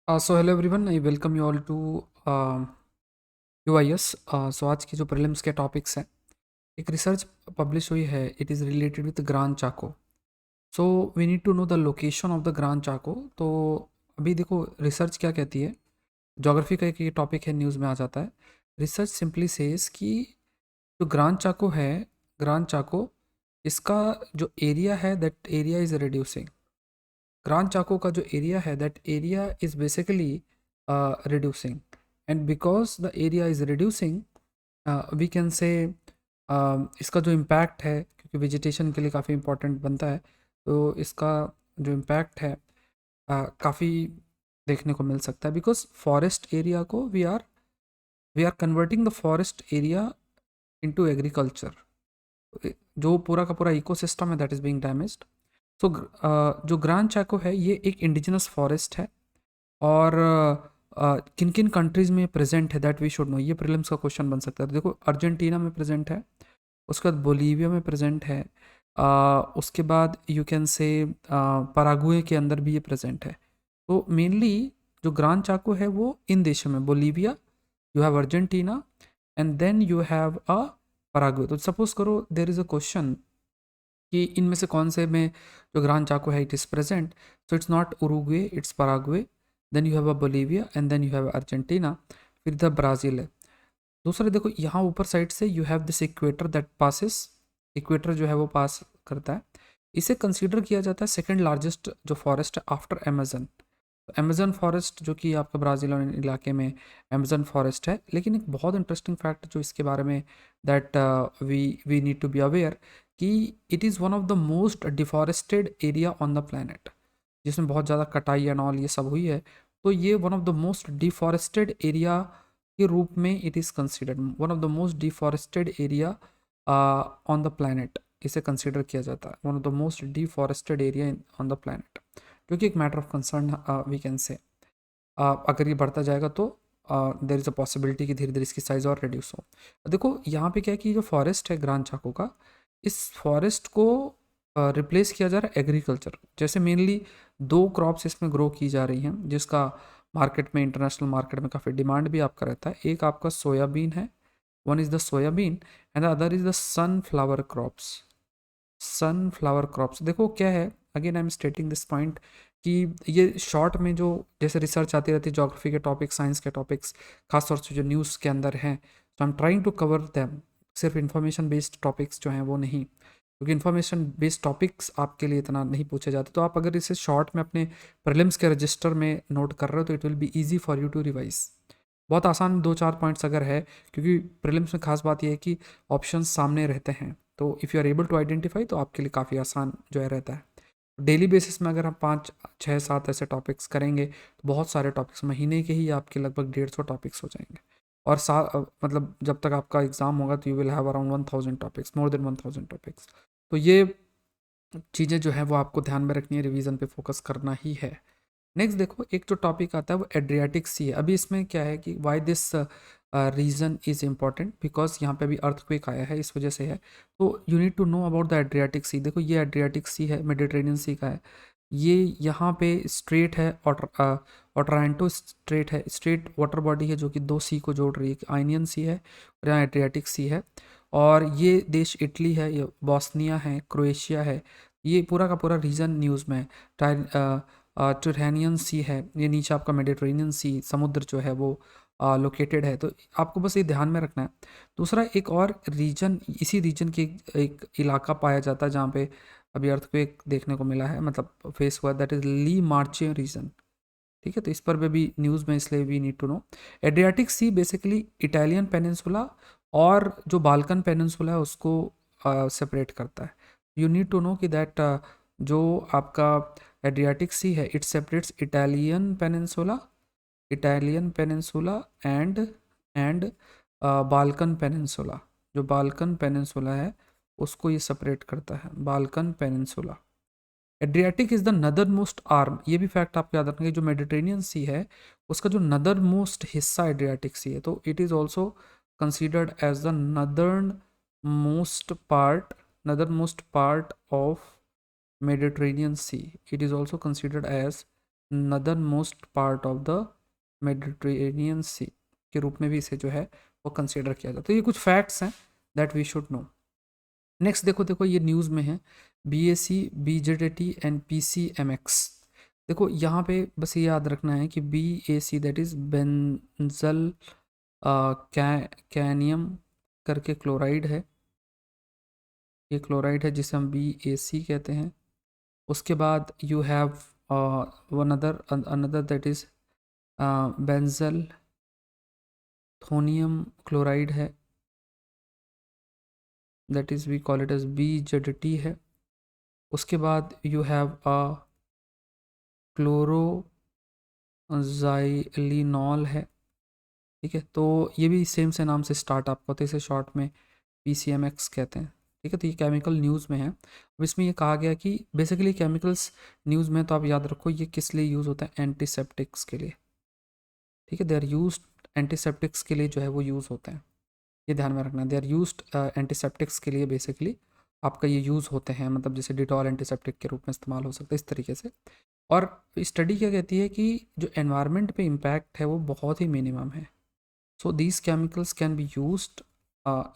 So hello everyone, I welcome you all to UIS। So आज की जो prelims के टॉपिक्स हैं, एक रिसर्च पब्लिश हुई है। It is related with Grand Chaco. So we need to know the location of the Grand Chaco. तो अभी देखो रिसर्च क्या कहती है। ज्योग्राफी का एक ये टॉपिक है, न्यूज़ में आ जाता है। रिसर्च सिंपली सेज कि जो ग्रांड चाको है, ग्रांड चाको, इसका जो एरिया है that area is reducing. Grand Chaco का जो एरिया है that area is basically reducing, and because the area is reducing we can say इसका जो इम्पैक्ट है, क्योंकि वेजिटेशन के लिए काफ़ी इम्पोर्टेंट बनता है, तो इसका जो इम्पैक्ट है काफ़ी देखने को मिल सकता है। बिकॉज फॉरेस्ट एरिया को we are converting the forest area into agriculture. जो पूरा का पूरा इकोसिस्टम है that is being damaged. So जो ग्रांड चाको है ये एक इंडिजिनस फॉरेस्ट है, और किन किन कंट्रीज़ में प्रेजेंट है दैट वी शुड नो। ये प्रीलिम्स का क्वेश्चन बन सकता है। देखो अर्जेंटीना में प्रेजेंट है, उसके बाद बोलीविया में प्रेजेंट है, उसके बाद यू कैन से पराग्वे के अंदर भी ये प्रेजेंट है। तो मेनली जो ग्रांड चाको है वो इन देशों में, Bolivia, you have Argentina, and then you have a Paraguay. तो सपोज करो देर इज़ अ क्वेश्चन कि इनमें से कौन से में जो ग्रांड चाको है it is present. So it's not Uruguay, it's Paraguay, then you have a Bolivia, and then you have Argentina, फिर द ब्राज़ील है। दूसरा देखो यहाँ ऊपर साइड से you have this equator that passes, equator जो है वो पास करता है। इसे कंसीडर किया जाता है सेकंड लार्जेस्ट जो फॉरेस्ट है आफ्टर अमेजन। अमेजन फॉरेस्ट जो कि आपका ब्राज़ील इलाके में अमेजन फॉरेस्ट है। लेकिन एक बहुत इंटरेस्टिंग फैक्ट जो इसके बारे में that we need to be aware कि it is one of the most deforested area on the planet, जिसमें बहुत ज़्यादा कटाई एंड ऑल ये सब हुई है। तो ये one of the most deforested area के रूप में it is considered one of the most deforested area on the planet. इसे कंसिडर किया जाता है one of the most deforested area on the planet, जो कि एक matter of concern we can say. अगर ये बढ़ता जाएगा तो देर इज़ अ पॉसिबिलिटी कि धीरे धीरे इसकी साइज़ और रिड्यूस हो। देखो यहाँ पे क्या है कि जो फॉरेस्ट है ग्रांड चाको का, इस फॉरेस्ट को रिप्लेस किया जा रहा है एग्रीकल्चर। जैसे मेनली दो क्रॉप्स इसमें ग्रो की जा रही हैं, जिसका मार्केट में, इंटरनेशनल मार्केट में काफ़ी डिमांड भी आपका रहता है। एक आपका सोयाबीन है, one is the soybean, and the other is the sunflower crops. Sunflower crops देखो क्या है, again I am स्टेटिंग this point कि ये शॉर्ट में जो जैसे रिसर्च आती रहती है, जोग्राफी के टॉपिक्स, साइंस के टॉपिक्स, खासतौर से जो न्यूज़ के अंदर हैं, तो I am trying to cover them. सिर्फ इन्फॉर्मेशन बेस्ड टॉपिक्स जो हैं वो नहीं, क्योंकि इन्फॉर्मेशन बेस्ड टॉपिक्स आपके लिए इतना नहीं पूछे जाते। तो आप अगर इसे शॉर्ट में अपने प्रीलिम्स के रजिस्टर में नोट कर रहे हो तो it will be easy for you to revise. बहुत आसान दो चार पॉइंट्स अगर है, क्योंकि प्रीलिम्स में खास बात यह है कि ऑप्शंस सामने रहते हैं, तो if you are able to identify तो आपके लिए काफ़ी आसान जो है रहता है। डेली बेसिस में अगर हम 5 6 7 ऐसे टॉपिक्स करेंगे तो बहुत सारे टॉपिक्स, महीने के ही आपके लगभग 150 टॉपिक्स हो जाएंगे। और मतलब जब तक आपका एग्ज़ाम होगा तो you will have around 1000 topics, more than 1000 topics. तो ये चीज़ें जो है वो आपको ध्यान में रखनी है, रिवीजन पे फोकस करना ही है। नेक्स्ट देखो, एक जो टॉपिक आता है वो एड्रियाटिक सी है। अभी इसमें क्या है कि why this region is important, because यहाँ पे अभी अर्थक्वेक आया है, इस वजह से है। तो you need to know about the Adriatic Sea. देखो ये एड्रियाटिक सी है, मेडिटेरेनियन सी का है। ये यहाँ पे स्ट्रेट है, ओटरांटो स्ट्रेट है, स्ट्रेट वाटर बॉडी है जो कि दो सी को जोड़ रही है, आइनियन सी है और यहाँ एड्रियाटिक सी है। और ये देश इटली है, ये बॉस्निया है, क्रोएशिया है। ये पूरा का पूरा रीजन न्यूज़ में है। टुरैनियन सी है, ये नीचे आपका मेडिटेरेनियन सी समुद्र जो है वो लोकेटेड है। तो आपको बस ये ध्यान में रखना है। दूसरा एक और रीजन, इसी रीजन के एक इलाका पाया जाता है जहाँ पे अभी अर्थक्वेक देखने को मिला है, मतलब फेस हुआ, that is Le Marche region. ठीक है, तो इस पर भी न्यूज़ में, इसलिए we need to know. Adriatic sea basically Italian peninsula और जो बाल्कन पेनिनसुला है उसको सेपरेट करता है। यू नीड टू नो कि दैट जो आपका एड्रियाटिक सी है it separates Italian peninsula and Balkan peninsula. जो बाल्कन पेनिनसुला है उसको ये सेपरेट करता है, Balkan peninsula. Adriatic is the नदर मोस्ट आर्म। ये भी फैक्ट आपको याद रखना, जो मेडिटेरेनियन सी है उसका जो नदर मोस्ट हिस्सा एड्रियाटिक सी है, तो it is also considered as the most part northern most part of Mediterranean Sea. It is also considered as northern most part of the Mediterranean Sea के रूप में भी इसे जो है वो कंसिडर किया जाता है। तो ये कुछ फैक्ट्स हैं that we should know. Next देखो देखो ये न्यूज़ में है BAC BJDT एंड PCMX। देखो यहाँ पे बस ये याद रखना है कि BAC दैट इज़ बेंजल कैनियम करके क्लोराइड है, ये क्लोराइड है जिसे हम BAC कहते हैं। उसके बाद you have one another that is benzethonium chloride है, that is we call it as BZT है। उसके बाद यू हैव क्लोरोजाइलिनॉल है, ठीक है। तो ये भी सेम से नाम से स्टार्ट आपको होता है, इसे शॉर्ट में PCMX कहते हैं, ठीक है। तो ये केमिकल न्यूज़ में है। अब इसमें ये कहा गया कि बेसिकली केमिकल्स न्यूज़ में, तो आप याद रखो ये किस लिए यूज़ होता है, एंटीसेप्टिक्स के लिए, ठीक है। दे आर यूज एंटीसेप्टिक्स के लिए जो है वो यूज़ होते हैं, ये ध्यान में रखना। दे आर यूज एंटीसेप्टिक्स के लिए बेसिकली आपका ये यूज़ होते हैं, मतलब जैसे डिटॉल एंटीसेप्टिक के रूप में इस्तेमाल हो सकता है इस तरीके से। और स्टडी क्या कहती है कि जो एनवायरनमेंट पे इम्पैक्ट है वो बहुत ही मिनिमम है। So these chemicals can be used,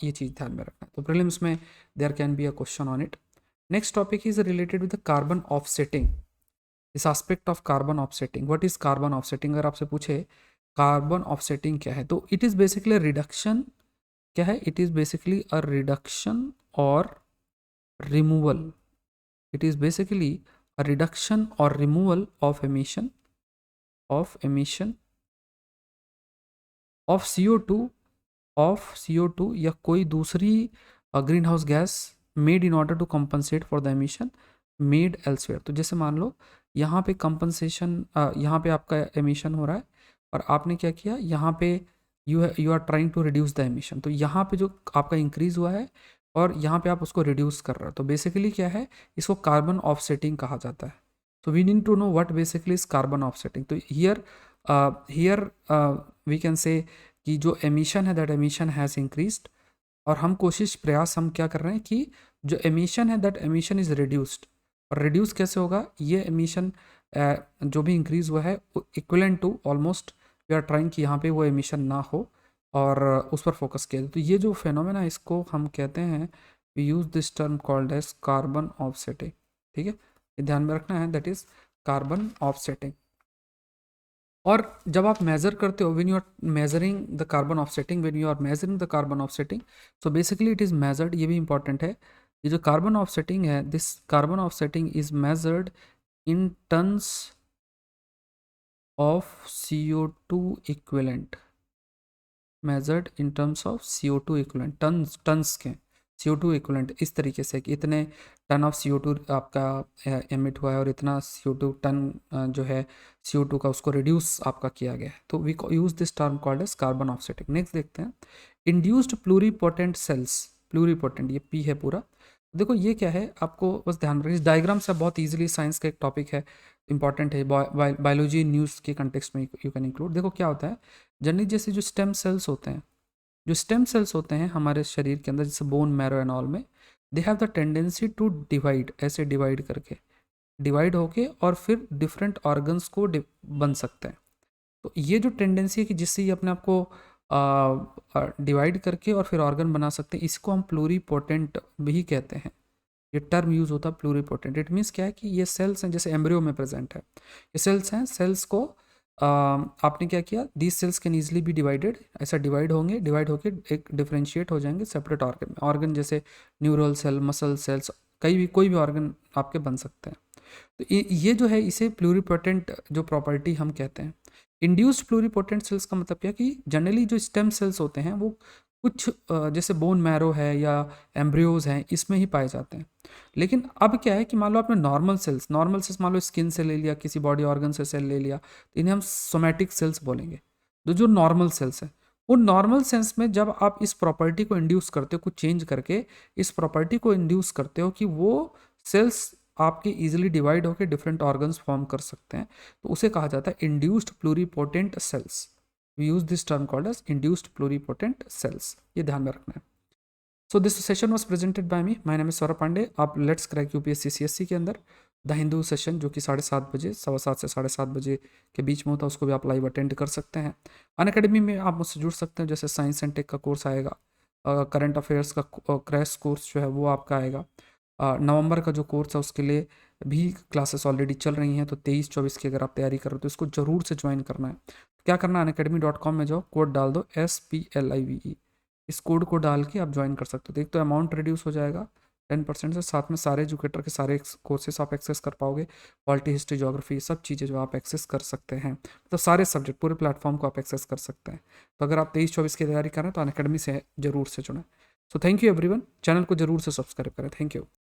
ये चीज़ ध्यान में रखना। तो प्रीलिम्स में there can be a question on it. Next topic is related with the carbon offsetting, this aspect of carbon offsetting. What is carbon offsetting? अगर आपसे पूछे कार्बन ऑफसेटिंग क्या है, तो इट इज़ बेसिकली रिडक्शन, क्या है, it is basically a reduction और removal, it is basically a reduction or removal of emission of CO2 या कोई दूसरी green house gas made in order to compensate for the emission made elsewhere. तो जैसे मान लो यहाँ पे कंपनसेशन, यहाँ पे आपका एमिशन हो रहा है और आपने क्या किया, यहाँ पे you are trying to reduce the emission, तो यहाँ पे जो आपका इंक्रीज हुआ है और यहाँ पे आप उसको रिड्यूस कर रहे हो, तो बेसिकली क्या है, इसको कार्बन ऑफसेटिंग कहा जाता है। तो we need to know what basically is carbon offsetting. तो हियर वी कैन से कि जो एमिशन है दैट एमिशन हैज़ इंक्रीज्ड, और हम प्रयास हम क्या कर रहे हैं कि जो एमिशन है दैट एमिशन इज़ रिड्यूस्ड। और रिड्यूस कैसे होगा, ये एमिशन जो भी इंक्रीज हुआ है equivalent to almost we are trying कि यहाँ पे वो एमिशन ना हो और उस पर फोकस किया जाए। तो ये जो फेनोमेना इसको हम कहते हैं, we use this term called as carbon offsetting, ठीक है। ये ध्यान में रखना है, दैट इज़ कार्बन ऑफसेटिंग। और जब आप मेजर करते हो, when you are measuring the carbon offsetting, when you are measuring the carbon offsetting, so basically it is measured, ये भी इंपॉर्टेंट है, ये जो कार्बन ऑफसेटिंग है, this carbon offsetting is measured in tons of CO2 equivalent, measured in terms of CO2 equivalent, tons के CO2 equivalent, इस तरीके से कि इतने टन ऑफ CO2 आपका एमिट हुआ है और इतना CO2 टन जो है CO2 का उसको रिड्यूस आपका किया गया है। तो we use this term called as carbon offsetting. Next देखते हैं इंड्यूस्ड प्लूरीपोटेंट सेल्स, प्लूरीपोटेंट ये P है पूरा। देखो ये क्या है, आपको बस ध्यान रखिए, इस डायग्राम से बहुत इजीली, साइंस का एक टॉपिक है, इंपॉर्टेंट है, बायोलॉजी न्यूज़ के कंटेक्स्ट में यू कैन इंक्लूड। देखो क्या होता है, जनरली जैसे जो स्टेम सेल्स होते हैं, जो स्टेम सेल्स होते हैं हमारे शरीर के अंदर, जैसे बोन मैरो एंड ऑल में, they have the tendency to divide, ऐसे डिवाइड करके, डिवाइड होके और फिर डिफरेंट ऑर्गन्स को बन सकते हैं। तो ये जो टेंडेंसी है कि जिससे ये अपने आप को डिवाइड करके और फिर ऑर्गन बना सकते हैं, इसको हम प्लूरीपोटेंट भी कहते हैं। ये टर्म यूज होता है प्लूरीपोटेंट। इट मीन्स क्या है कि ये सेल्स हैं, जैसे एम्ब्रियो में प्रेजेंट है, ये सेल्स हैं, सेल्स को आपने क्या किया, these cells can easily B divided, ऐसा डिवाइड होंगे, डिवाइड होके एक डिफ्रेंशिएट हो जाएंगे सेपरेट ऑर्गन में, ऑर्गन जैसे न्यूरल सेल, मसल सेल्स, कोई भी ऑर्गन आपके बन सकते हैं। तो ये जो है, इसे प्लूरीपोटेंट जो प्रॉपर्टी हम कहते हैं। इंड्यूस्ड प्लूरीपोटेंट सेल्स का मतलब क्या कि जनरली जो स्टेम सेल्स होते हैं वो कुछ जैसे बोन मैरो है या एम्ब्रियोज हैं, इसमें ही पाए जाते हैं। लेकिन अब क्या है कि मान लो आपने नॉर्मल सेल्स मान लो स्किन से ले लिया, किसी बॉडी ऑर्गन से सेल ले लिया, तो इन्हें हम सोमैटिक सेल्स बोलेंगे। तो जो नॉर्मल सेल्स हैं, वो नॉर्मल सेल्स में जब आप इस प्रॉपर्टी को इंड्यूस करते हो, कुछ चेंज करके इस प्रॉपर्टी को इंड्यूस करते हो कि वो सेल्स आपके इजीली डिवाइड होकर डिफरेंट ऑर्गन्स फॉर्म कर सकते हैं, तो उसे कहा जाता है induced pluripotent cells. We use this term called as induced pluripotent cells, ये ध्यान में रखना है। So this session was presented by me, my name is Saurabh Pandey. आप लेट्स क्रैक UPSC CSC के अंदर द हिंदू सेशन जो कि 7:30 बजे, 7:15 से 7:30 बजे के बीच में होता है, उसको भी आप लाइव अटेंड कर सकते हैं। अनअकैडमी में आप मुझसे जुड़ सकते हैं, जैसे साइंस एंड टेक का कोर्स आएगा, करंट अफेयर्स का क्रैश कोर्स जो है वो आपका आएगा। नवंबर का जो कोर्स है उसके लिए भी क्लासेस ऑलरेडी चल रही हैं, तो 23-24 की अगर आप तैयारी कर रहे हो तो इसको ज़रूर से ज्वाइन करना है। क्या करना है, अनअकैडमी.com में जाओ, कोड डाल दो SPLIVE, इस कोड को डाल के आप ज्वाइन कर सकते हो। तो एक तो अमाउंट रिड्यूस हो जाएगा 10% से, साथ में सारे एजुकेटर के सारे कोर्सेस आप एक्सेस कर पाओगे, पॉलिटी, हिस्ट्री, ज्योग्राफी, सब चीज़ें जो आप एक्सेस कर सकते हैं, मतलब सारे सब्जेक्ट, पूरे प्लेटफॉर्म को आप एक्सेस कर सकते हैं। तो अगर आप 23-24 की तैयारी कर रहे हैं तो अनअकैडमी से ज़रूर से जुड़ें। So thank you everyone, channel को जरूर से सब्सक्राइब करें। Thank you.